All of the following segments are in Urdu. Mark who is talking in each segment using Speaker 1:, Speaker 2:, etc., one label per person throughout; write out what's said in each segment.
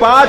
Speaker 1: 5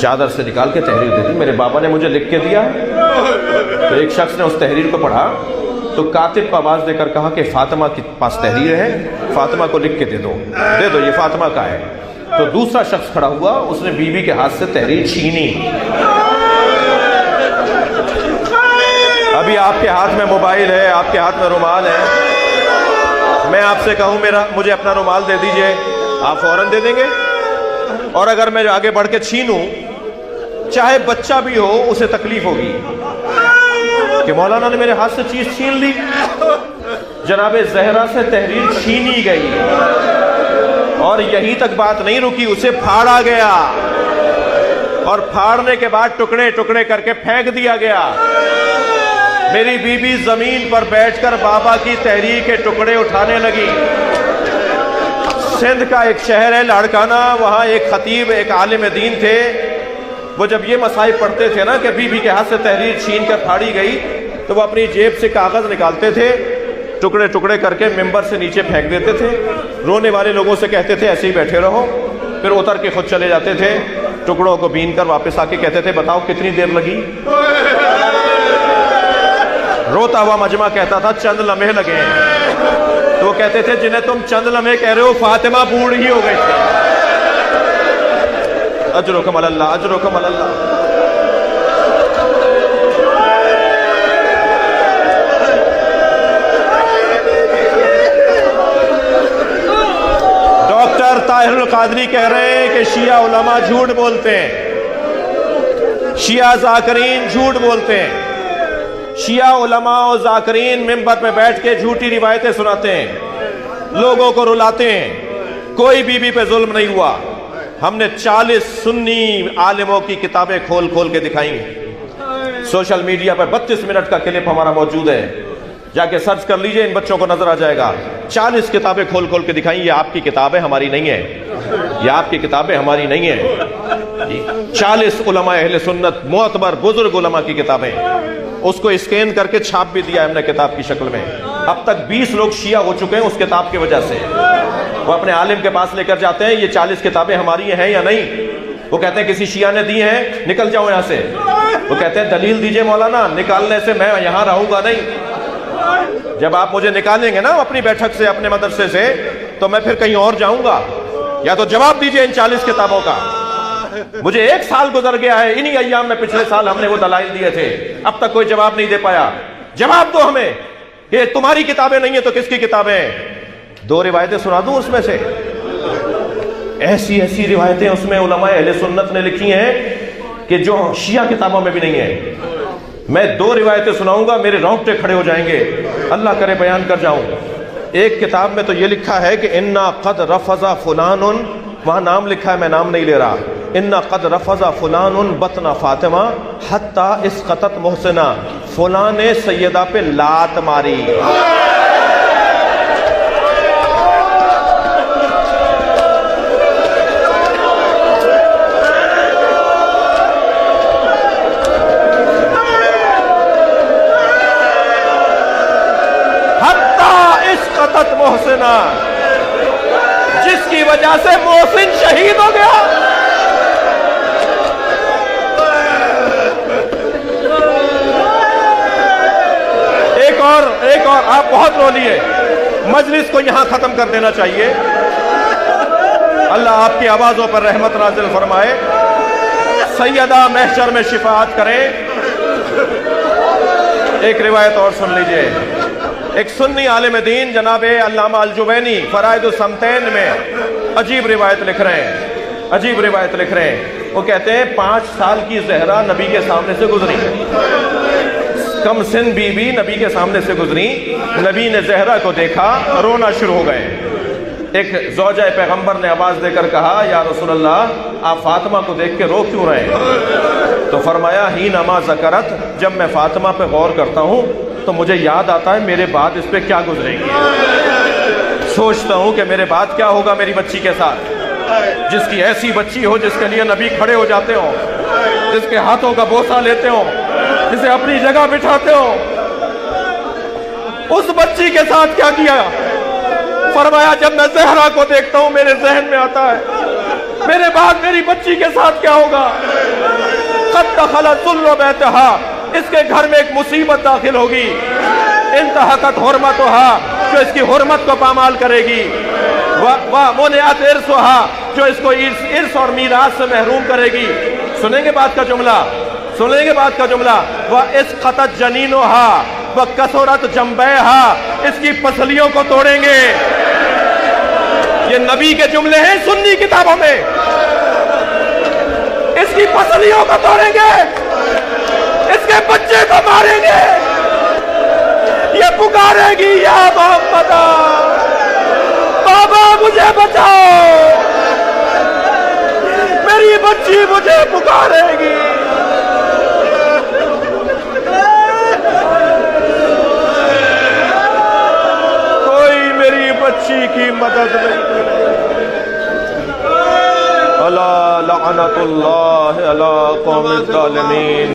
Speaker 1: چادر سے نکال کے تحریر دے دی، میرے بابا نے مجھے لکھ کے دیا ہے۔ تو ایک شخص نے اس تحریر کو پڑھا تو کاتب کو آواز دے کر کہا کہ فاطمہ کے پاس تحریر ہے، فاطمہ کو لکھ کے دے دو یہ فاطمہ کا ہے۔ تو دوسرا شخص کھڑا ہوا، اس نے بیوی کے ہاتھ سے تحریر چھینی۔ ابھی آپ کے ہاتھ میں موبائل ہے، آپ کے ہاتھ میں رومال ہے، میں آپ سے کہوں مجھے اپنا رومال دے دیجئے، آپ فوراً دے دیں گے؟ اور اگر میں آگے بڑھ کے چھینوں، چاہے بچہ بھی ہو اسے تکلیف ہوگی کہ مولانا نے میرے ہاتھ سے چیز چھین لی۔ جناب زہرا سے تحریر چھینی گئی اور یہیں تک بات نہیں رکی، اسے پھاڑا گیا اور پھاڑنے کے بعد ٹکڑے ٹکڑے کر کے پھینک دیا گیا۔ میری بیوی زمین پر بیٹھ کر بابا کی تحریر کے ٹکڑے اٹھانے لگی۔ سندھ کا ایک شہر ہے لاڑکانہ، وہاں ایک خطیب، ایک عالم دین تھے، وہ جب یہ مصائب پڑھتے تھے نا کہ بیوی کے ہاتھ سے تحریر چھین کر پھاڑی گئی، تو وہ اپنی جیب سے کاغذ نکالتے تھے، ٹکڑے ٹکڑے کر کے ممبر سے نیچے پھینک دیتے تھے، رونے والے لوگوں سے کہتے تھے ایسے ہی بیٹھے رہو، پھر اتر کے خود چلے جاتے تھے، ٹکڑوں کو بین کر واپس آ کے کہتے تھے بتاؤ کتنی دیر لگی؟ روتا ہوا مجمع کہتا تھا چند لمحے لگے ہیں۔ تو وہ کہتے تھے جنہیں تم چند لمحے کہہ رہے ہو فاطمہ بوڑھ ہی ہو گئی تھی۔ اجرکم علی اللہ، اجرکم علی اللہ۔ ڈاکٹر طاہر القادری کہہ رہے ہیں کہ شیعہ علماء جھوٹ بولتے ہیں، شیعہ ذاکرین جھوٹ بولتے ہیں، شیعہ علماء و ذاکرین ممبر پہ بیٹھ کے جھوٹی روایتیں سناتے ہیں، لوگوں کو رلاتے ہیں۔ کوئی بی بی پہ ظلم نہیں ہوا۔ ہم نے 40 سنی عالموں کی کتابیں کھول کھول کے دکھائیں گے۔ سوشل میڈیا پر 32 منٹ کا کلپ ہمارا موجود ہے، جا کے سرچ کر لیجئے، ان بچوں کو نظر آ جائے گا۔ 40 کتابیں کھول کھول کے دکھائیں، یہ آپ کی کتابیں ہماری نہیں ہیں، یہ آپ کی کتابیں ہماری نہیں ہیں۔ 40 علماء اہل سنت، معتبر بزرگ علماء کی کتابیں، اس کو اسکین کر کے چھاپ بھی دیا ہم نے کتاب کی شکل میں۔ اب تک 20 لوگ شیعہ ہو چکے ہیں اس کتاب کی وجہ سے۔ وہ اپنے عالم کے پاس لے کر جاتے ہیں یہ 40 کتابیں ہماری ہیں یا نہیں؟ وہ کہتے ہیں کسی شیعہ نے دی ہیں، نکل جاؤ یہاں سے۔ وہ کہتے ہیں دلیل دیجئے مولانا، نکالنے سے میں یہاں رہوں گا نہیں۔ جب آپ مجھے نکالیں گے نا اپنی بیٹھک سے، اپنے مدرسے سے، تو میں پھر کہیں اور جاؤں گا۔ یا تو جواب دیجئے ان 40 کتابوں کا۔ مجھے 1 سال گزر گیا ہے، انہی ایام میں پچھلے سال ہم نے وہ دلائل دیے تھے، اب تک کوئی جواب نہیں دے پایا۔ جواب دو ہمیں کہ تمہاری کتابیں نہیں ہیں تو کس کی کتابیں ہیں؟ 2 روایتیں سنا دوں اس میں سے، ایسی ایسی روایتیں اس میں علماء اہل سنت نے لکھی ہیں کہ جو شیعہ کتابوں میں بھی نہیں ہیں۔ میں 2 روایتیں سناؤں گا، میرے رونگٹے کھڑے ہو جائیں گے، اللہ کرے بیان کر جاؤں۔ ایک کتاب میں تو یہ لکھا ہے کہ انا قد رفض فلان، وہاں نام لکھا ہے، میں نام نہیں لے رہا، انا قد رفض فلان بطن فاطمہ حتی اسقطت محسنہ، فلاں نے سیدہ پہ لات ماری۔ محسنہ، جس کی وجہ سے محسن شہید ہو گیا۔ ایک اور آپ بہت رو لیے، مجلس کو یہاں ختم کر دینا چاہیے۔ اللہ آپ کی آوازوں پر رحمت نازل فرمائے، سیدہ محشر میں شفاعت کریں۔ ایک روایت اور سن لیجئے، ایک سنی عالم دین جناب علامہ الجوینی فرائض السمتین میں عجیب روایت لکھ رہے ہیں، عجیب روایت لکھ رہے ہیں۔ وہ کہتے ہیں 5 سال کی زہرا نبی کے سامنے سے گزری، کم سن بی بی نبی کے سامنے سے گزری، نبی نے زہرا کو دیکھا، رونا شروع ہو گئے۔ ایک زوجہ پیغمبر نے آواز دے کر کہا یا رسول اللہ آپ فاطمہ کو دیکھ کے رو کیوں رہے ہیں؟ تو فرمایا ہی نما ذکرت، جب میں فاطمہ پہ غور کرتا ہوں تو مجھے یاد آتا ہے میرے بعد اس پہ کیا گزرے گی، سوچتا ہوں کہ میرے بعد کیا ہوگا میری بچی کے ساتھ، جس کی ایسی بچی ہو جس کے لیے نبی کھڑے ہو جاتے ہوں، جس کے ہاتھوں کا بوسہ لیتے ہوں، جسے اپنی جگہ بٹھاتے ہوں، اس بچی کے ساتھ کیا کیا؟ فرمایا جب میں زہرا کو دیکھتا ہوں میرے ذہن میں آتا ہے میرے بعد میری بچی کے ساتھ کیا ہوگا۔ قد دخل الذل بیتہا، اس کے گھر میں ایک مصیبت داخل ہوگی، انتہکت حرمتہا، جو اس کی حرمت کو پامال کرے گی، ومنعت ارثہا، جو اس کو ارث اور میراث سے محروم کرے گی۔ سنیں گے بات کا جملہ، سنیں گے بات کا جملہ، وَإِسْقَطَتْ جَنِينُهَا وَكَثُرَتْ جَنْبَيْهَا، اس کی پسلیوں کو توڑیں گے۔ یہ نبی کے جملے ہیں سنی کتابوں میں، اس کی پسلیوں کو توڑیں گے، اس کے بچے کو ماریں گے، یہ پکارے گی یا محمد بابا مجھے بچاؤ، میری بچی مجھے پکارے گی۔ کوئی میری بچی کی مدد نہیں کرے۔ الا لعنت اللہ علی قوم الظالمین۔